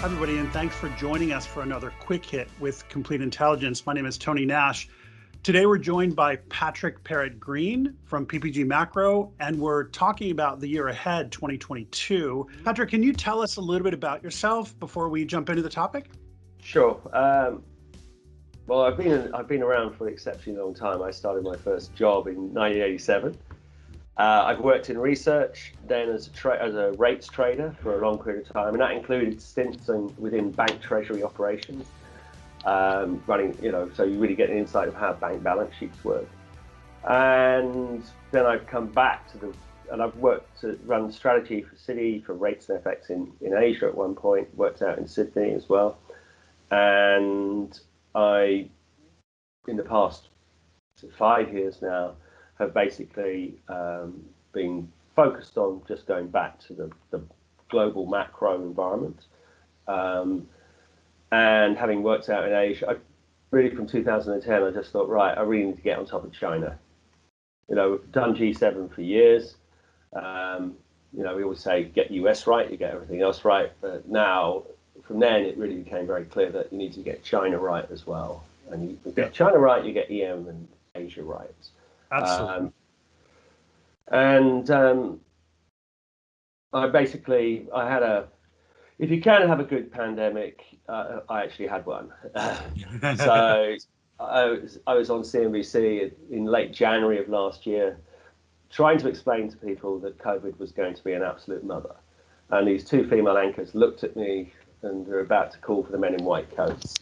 Hi, everybody, and thanks for joining us for another quick hit with Complete Intelligence. My name is Tony Nash. Today, we're joined by Patrick Parrott-Green from PPG Macro, and we're talking about the year ahead, 2022. Patrick, can you tell us a little bit about yourself before we jump into the topic? Sure. Well, I've been around for an exceptionally long time. I started my first job in 1987. I've worked in research, then as a rates trader for a long period of time, and that included stints within bank treasury operations, running, so you really get an insight of how bank balance sheets work. And then I've come back and I've worked to run strategy for Citi, for rates and FX in Asia at one point, worked out in Sydney as well. And I, in the past 5 years now, have basically been focused on just going back to the global macro environment. And having worked out in Asia, really from 2010, I just thought, right, I really need to get on top of China. We've done G7 for years. We always say, get US right, you get everything else right. But now, from then, it really became very clear that you need to get China right as well. And you get China right, you get EM and Asia right. Absolutely. If you can have a good pandemic, I actually had one. So I was on CNBC in late January of last year, trying to explain to people that COVID was going to be an absolute mother. And these two female anchors looked at me and they're about to call for the men in white coats.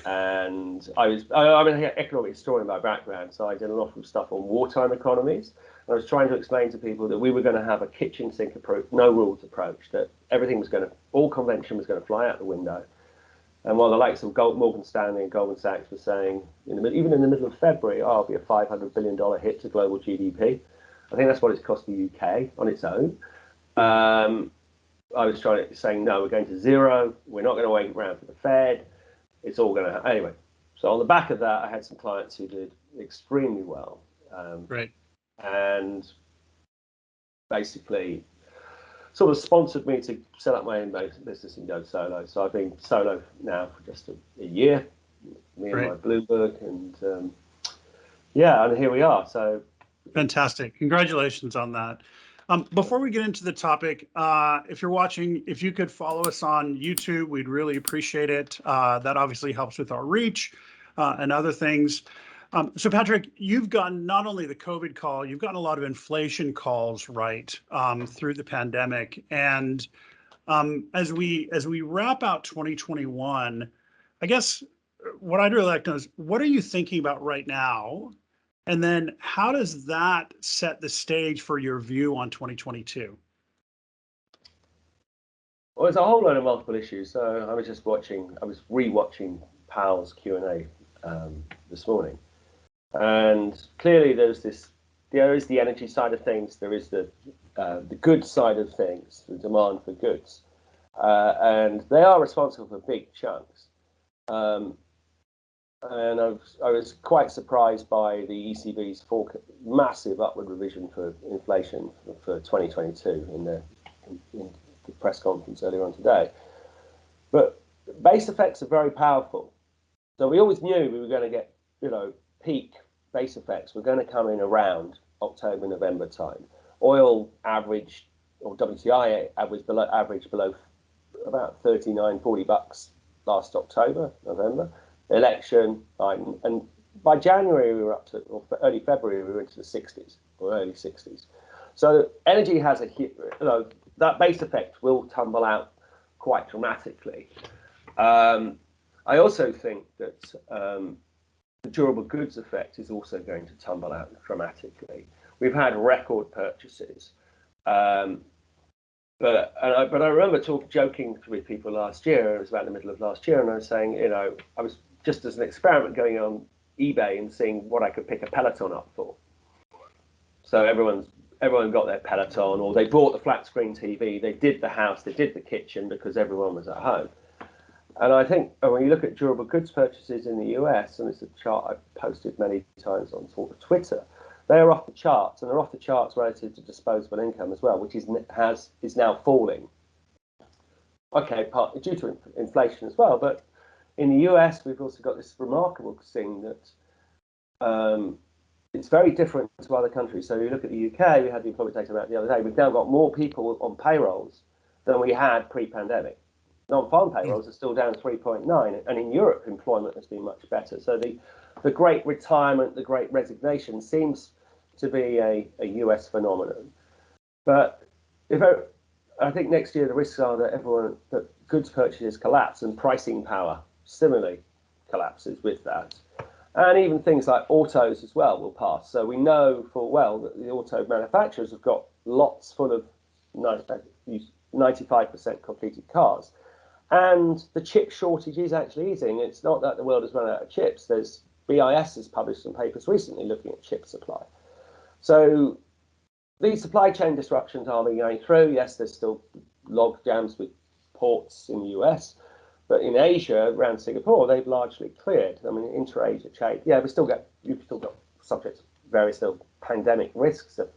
And I'm an economic historian by background, so I did a lot of stuff on wartime economies. And I was trying to explain to people that we were going to have a kitchen sink approach, no rules approach, that all convention was going to fly out the window. And while the likes of Morgan Stanley and Goldman Sachs were saying, even in the middle of February, it'll be a $500 billion hit to global GDP. I think that's what it's cost the UK on its own. I was saying, no, we're going to zero. We're not going to wait around for the Fed. It's all going to happen. Anyway, so on the back of that, I had some clients who did extremely well. Right. And basically sort of sponsored me to set up my own business and go solo. So I've been solo now for just a year, me and my Bloomberg. And and here we are. So fantastic. Congratulations on that. Before we get into the topic, if you're watching, if you could follow us on YouTube, we'd really appreciate it. That obviously helps with our reach and other things. So Patrick, you've gotten not only the COVID call, you've gotten a lot of inflation calls, right, through the pandemic. And as we wrap out 2021, I guess what I'd really like to know is, what are you thinking about right now? And then how does that set the stage for your view on 2022? Well, there's a whole load of multiple issues. So I was re-watching Powell's Q&A this morning. And clearly there is the energy side of things, there is the goods side of things, the demand for goods. And they are responsible for big chunks. And I was quite surprised by the ECB's massive upward revision for inflation for 2022 in the press conference earlier on today. But base effects are very powerful. So we always knew we were going to get, peak base effects were going to come in around October, November time. Oil averaged, or WTI averaged below about 39, 40 bucks last October, November. Election, and by January we were up to, or early February we were into the 60s or early 60s. So energy has that base effect will tumble out quite dramatically. I also think that the durable goods effect is also going to tumble out dramatically. We've had record purchases, but I remember joking with people last year. It was about the middle of last year, and I was saying, I was just as an experiment going on eBay and seeing what I could pick a Peloton up for. So everyone got their Peloton, or they bought the flat screen TV, they did the house, they did the kitchen because everyone was at home. And I think when you look at durable goods purchases in the US, and it's a chart I've posted many times on Twitter, they are off the charts, and they're off the charts relative to disposable income as well, which is now falling. Okay, partly due to inflation as well, but in the US, we've also got this remarkable thing that it's very different to other countries. So you look at the UK, we had the employment data out the other day. We've now got more people on payrolls than we had pre-pandemic. Non-farm payrolls are still down 3.9, and in Europe, employment has been much better. So the great retirement, the great resignation seems to be a US phenomenon. But I think next year the risks are that goods purchases collapse and pricing power similarly collapses with that. And even things like autos as well will pass. So we know full well that the auto manufacturers have got lots full of 95% completed cars. And the chip shortage is actually easing. It's not that the world has run out of chips. BIS has published some papers recently looking at chip supply. So these supply chain disruptions are going through. Yes, there's still log jams with ports in the US, but in Asia, around Singapore, they've largely cleared. I mean, inter-Asia trade, yeah, you've still got subject to various still pandemic risks, of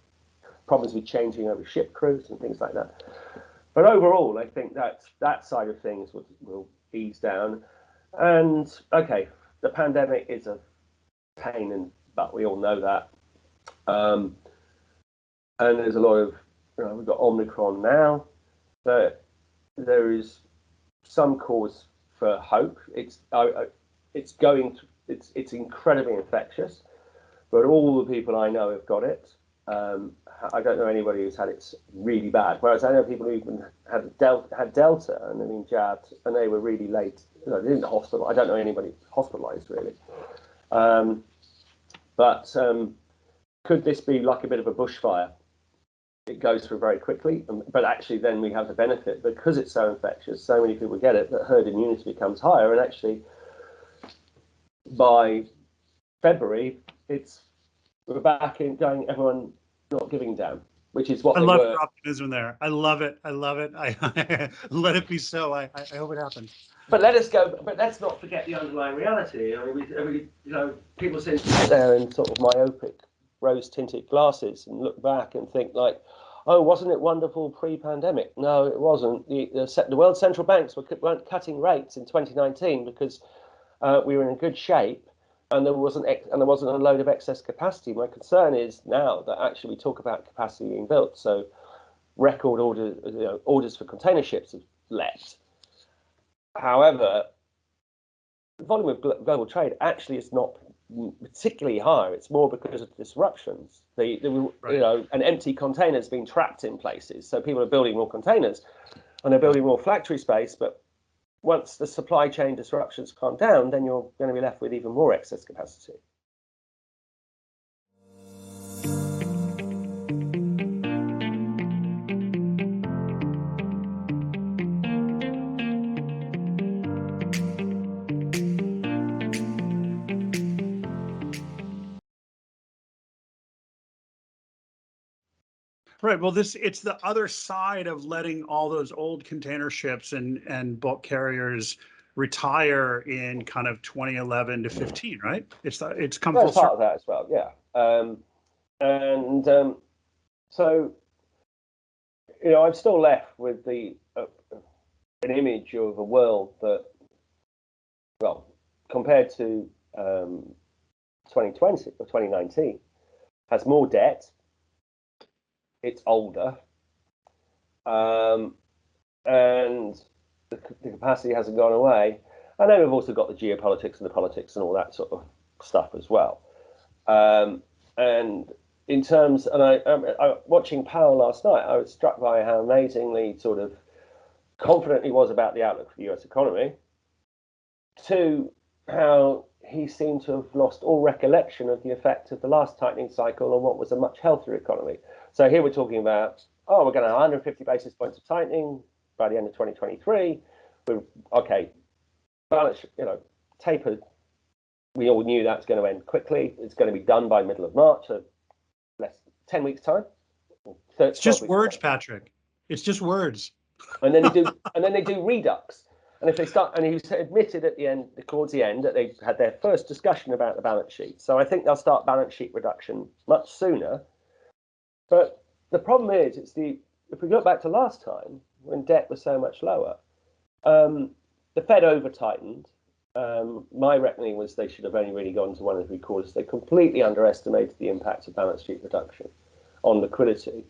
problems with changing over ship crews and things like that. But overall, I think that side of things will ease down. And okay, the pandemic is a pain, but we all know that. And there's a lot of, we've got Omicron now, but there is some cause for hope. It's incredibly infectious, but all the people I know have got it. I don't know anybody who's had it really bad. Whereas I know people who even had Delta and they've been jabbed and they were really late. They didn't hospital. I don't know anybody hospitalised really. But could this be like a bit of a bushfire? It goes through very quickly, but actually then we have the benefit, because it's so infectious, so many people get it, that herd immunity becomes higher, and actually by February we're back in going, everyone not giving damn, which is what I they love were. your optimism there. I love it. I let it be so. I hope it happens. But let's not forget the underlying reality. I mean, people seem to sit there in sort of myopic, rose-tinted glasses and look back and think like, oh, wasn't it wonderful pre-pandemic? No, it wasn't. The world central banks weren't cutting rates in 2019 because we were in good shape, and there wasn't a load of excess capacity. My concern is now that actually we talk about capacity being built, so record orders for container ships have leapt. However, the volume of global trade actually is not particularly high. It's more because of disruptions. Right. An empty container has been trapped in places, so people are building more containers and they're building more factory space. But once the supply chain disruptions calm down, then you're going to be left with even more excess capacity. Right. Well, it's the other side of letting all those old container ships and bulk carriers retire in kind of 2011 to 15, right? It's come full circle. Part of that as well, yeah. So I'm still left with an image of a world that, well, compared to 2020 or 2019, has more debt. It's older, and the capacity hasn't gone away. And then we've also got the geopolitics and the politics and all that sort of stuff as well. And in terms, and I watching Powell last night, I was struck by how amazingly sort of confident he was about the outlook for the US economy, to how he seemed to have lost all recollection of the effect of the last tightening cycle on what was a much healthier economy. So here we're talking about, we're going to have 150 basis points of tightening by the end of 2023. Balance, tapered. We all knew that's going to end quickly. It's going to be done by middle of March, so 10 weeks time. It's just words, Patrick. It's just words. And then they do redux. And if they start, and he admitted towards the end, that they had their first discussion about the balance sheet. So I think they'll start balance sheet reduction much sooner. But the problem is, if we look back to last time when debt was so much lower, The Fed over tightened. My reckoning was they should have only really gone to 1.75. They completely underestimated the impact of balance sheet reduction on liquidity.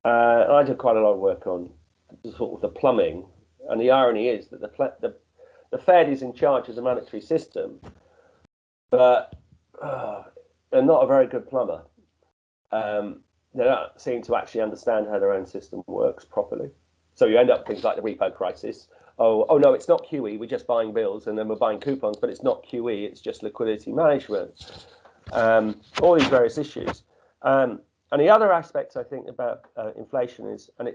I did quite a lot of work on sort of the plumbing, and the irony is that the Fed is in charge of the monetary system, but they're not a very good plumber. They don't seem to actually understand how their own system works properly. So you end up with things like the repo crisis. Oh no, it's not QE. We're just buying bills, and then we're buying coupons, but it's not QE. It's just liquidity management. All these various issues. And the other aspect I think about inflation is, and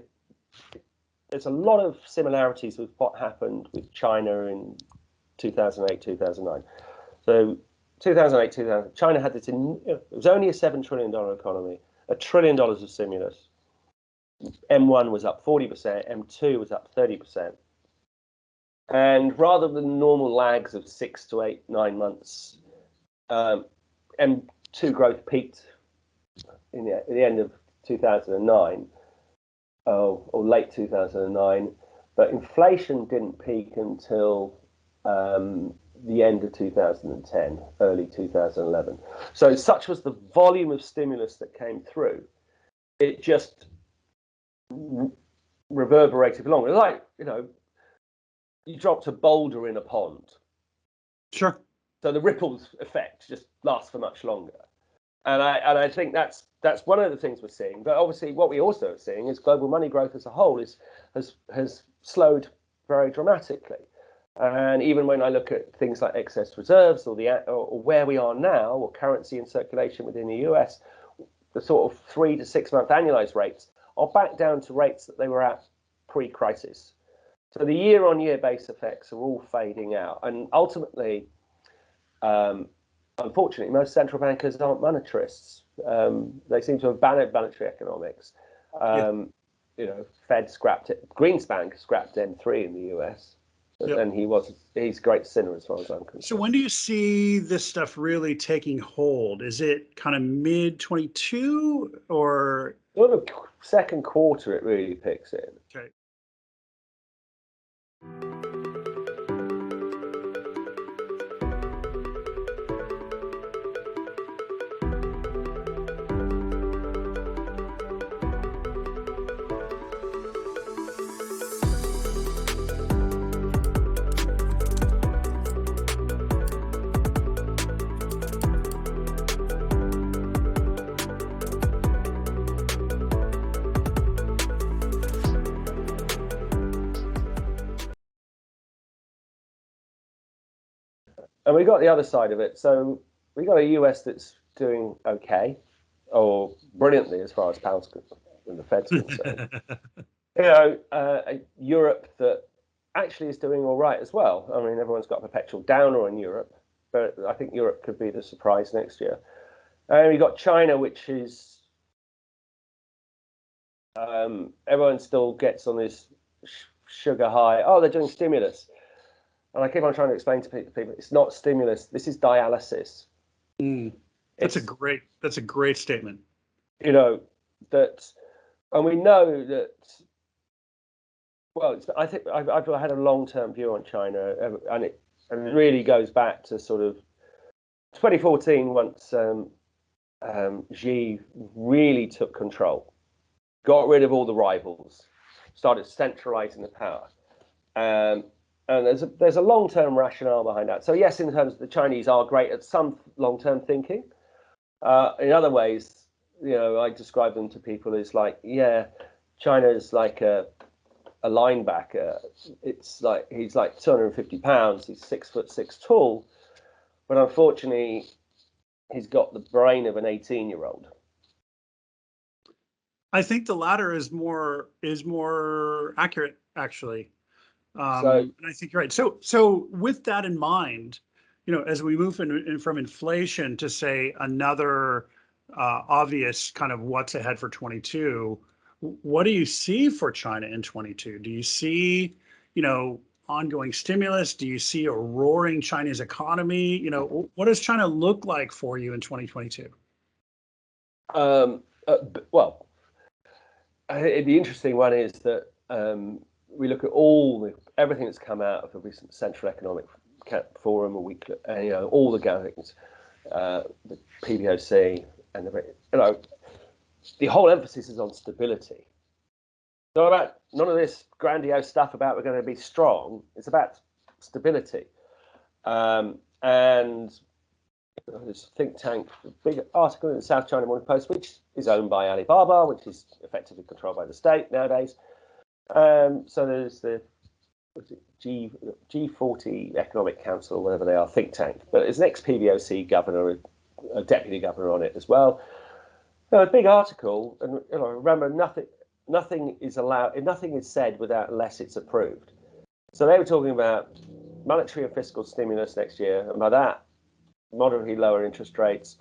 there's a lot of similarities with what happened with China in 2008, 2009. So 2008, 2000, China had this, it was only a $7 trillion economy, $1 trillion of stimulus. M1 was up 40%, M2 was up 30%. And rather than normal lags of 6 to 8, 9 months, M2 growth peaked at the end of 2009, or late 2009, but inflation didn't peak until the end of 2010, early 2011. So such was the volume of stimulus that came through, it just reverberated along. It's like, you dropped a boulder in a pond. Sure. So the ripples effect just lasts for much longer. And I think that's one of the things we're seeing. But obviously, what we also are seeing is global money growth as a whole has slowed very dramatically. And even when I look at things like excess reserves or where we are now, or currency in circulation within the US, the sort of 3 to 6 month annualized rates are back down to rates that they were at pre-crisis. So the year-on-year base effects are all fading out, and ultimately, unfortunately, most central bankers aren't monetarists. They seem to have banned monetary economics. Fed scrapped it. Greenspan scrapped M3 in the US, and he's a great sinner as far as I'm concerned. So when do you see this stuff really taking hold? Is it kind of mid 22 or? Sort of second quarter, it really picks in. Okay. And we got the other side of it. So we got a US that's doing okay, or brilliantly as far as pounds and the Fed's concerned. Europe that actually is doing all right as well. I mean, everyone's got a perpetual downer on Europe, but I think Europe could be the surprise next year. And we got China, which is everyone still gets on this sugar high. Oh, they're doing stimulus. And I keep on trying to explain to people, it's not stimulus. This is dialysis. That's a great statement. And we know that. Well, I think I've had a long-term view on China, and it really goes back to sort of 2014, once Xi really took control, got rid of all the rivals, started centralizing the power. And there's a long-term rationale behind that. So yes, in terms of the Chinese are great at some long-term thinking. In other ways, I describe them to people as like, China's like a linebacker. It's like he's like 250 pounds. He's 6'6" tall, but unfortunately, he's got the brain of an 18-year-old. I think the latter is more accurate, actually. And I think you're right. So with that in mind, as we move from inflation to say another obvious kind of what's ahead for 22, what do you see for China in 22? Do you see, ongoing stimulus? Do you see a roaring Chinese economy? What does China look like for you in 2022? The interesting one is that we look at all the everything that's come out of the recent Central Economic Forum, a week, all the gatherings, the PBOC, and the whole emphasis is on stability. So about none of this grandiose stuff about we're going to be strong. It's about stability. And this think tank, big article in the South China Morning Post, which is owned by Alibaba, which is effectively controlled by the state nowadays. So there's the G40 Economic Council, whatever they are, think tank. But there's an ex-PBOC governor, a deputy governor on it as well. A big article, and remember, nothing is allowed, nothing is said unless it's approved. So they were talking about monetary and fiscal stimulus next year, and by that, moderately lower interest rates,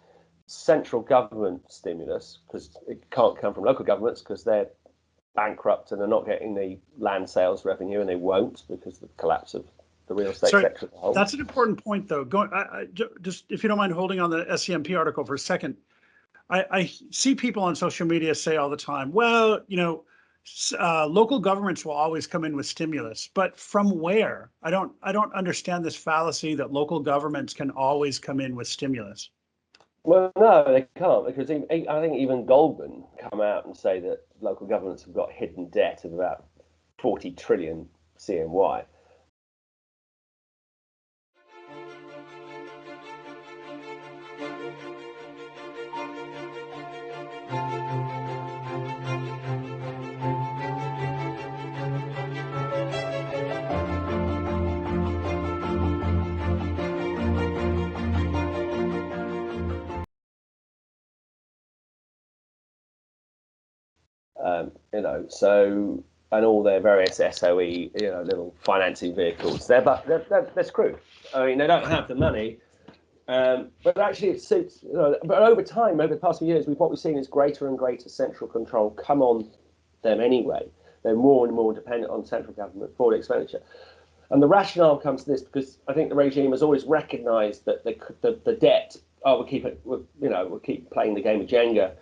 central government stimulus, because it can't come from local governments because they're bankrupt and they're not getting the land sales revenue, and they won't because of the collapse of the real estate sector as a whole. That's an important point, though. Just if you don't mind holding on the SCMP article for a second, I see people on social media say all the time, well, local governments will always come in with stimulus, but from where? I don't understand this fallacy that local governments can always come in with stimulus. Well, no, they can't, because I think even Goldman come out and say that local governments have got hidden debt of about 40 trillion CNY. So, and all their various SOE, little financing vehicles, they're screwed. I mean, they don't have the money, but actually it suits. But over time, over the past few years, what we've seen is greater and greater central control come on them anyway. They're more and more dependent on central government for the expenditure. And the rationale comes to this because I think the regime has always recognised that the debt, we'll keep playing the game of Jenga,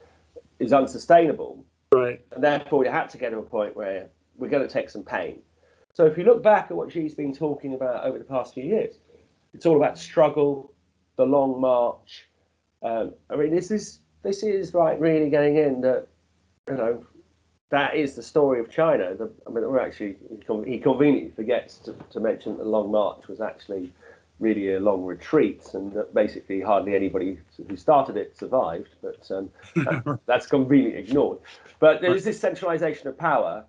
is unsustainable. Right. And therefore, we had to get to a point where we're going to take some pain. So if you look back at what Xi's been talking about over the past few years, it's all about struggle, the long march. I mean, this is like really getting in that, that is the story of China. He conveniently forgets to mention that the Long March was actually really a long retreat, and that basically hardly anybody who started it survived, but that's conveniently ignored. But there is this centralization of power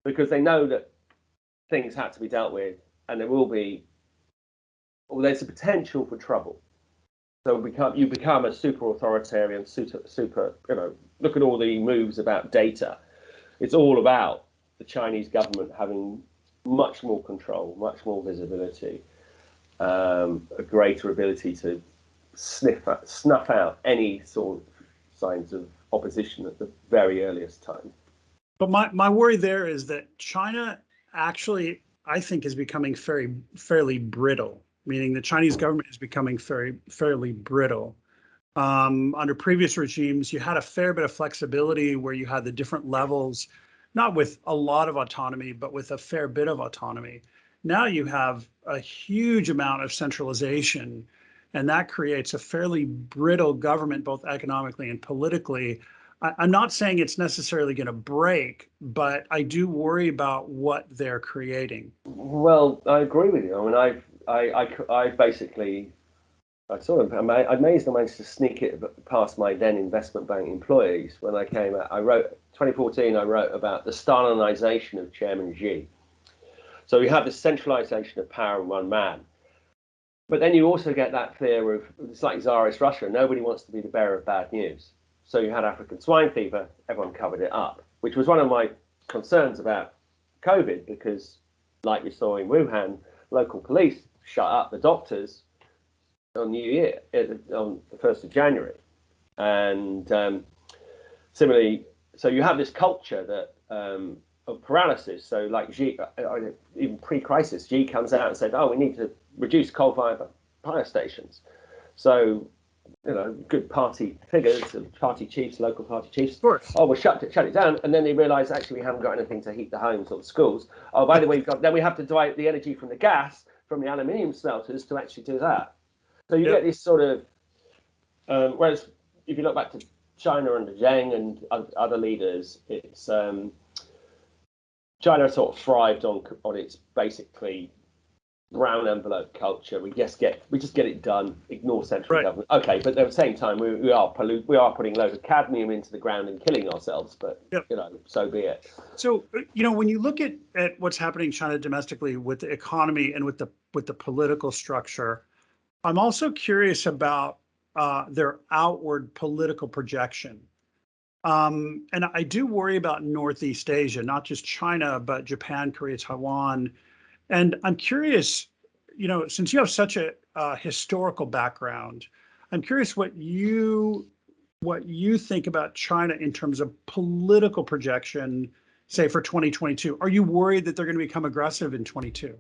because they know that things have to be dealt with, and there's a potential for trouble. So you become a super authoritarian, super, look at all the moves about data. It's all about the Chinese government having much more control, much more visibility, a greater ability to snuff out any sort of signs of opposition at the very earliest time. But my worry there is that China actually, I think, is becoming fairly brittle, meaning the Chinese government is becoming fairly brittle. Under previous regimes, you had a fair bit of flexibility where you had the different levels, not with a lot of autonomy, but with a fair bit of autonomy. Now you have a huge amount of centralization, and that creates a fairly brittle government, both economically and politically. I'm not saying it's necessarily going to break, but I do worry about what they're creating. Well, I agree with you. I mean, I basically, I managed to sneak it past my then investment bank employees when I came out. 2014, I wrote about the Stalinization of Chairman Xi. So we have this centralization of power in one man. But then you also get that fear of, it's like Tsarist Russia, nobody wants to be the bearer of bad news. So you had African swine fever, everyone covered it up, which was one of my concerns about COVID, because like we saw in Wuhan, local police shut up the doctors on New Year, on the 1st of January. And similarly, so you have this culture that of paralysis. So like Xi, even pre-crisis, Xi comes out and said, we need to reduce coal-fired power stations. So good party figures, party chiefs, local party chiefs. Of course. Oh, we'll shut it down, and then they realise actually we haven't got anything to heat the homes or the schools. Oh, by the way, then we have to divide the energy from the gas from the aluminium smelters to actually do that. So you get this sort of. Whereas if you look back to China under Deng and other leaders, it's China sort of thrived on its basically brown envelope culture. We just get it done. Ignore central government. Okay, but at the same time, we are putting loads of cadmium into the ground and killing ourselves. But so be it. So when you look at what's happening in China domestically with the economy and with the political structure, I'm also curious about their outward political projection. And I do worry about Northeast Asia, not just China, but Japan, Korea, Taiwan. And I'm curious, since you have such a historical background, I'm curious what you think about China in terms of political projection, say for 2022. Are you worried that they're going to become aggressive in 22?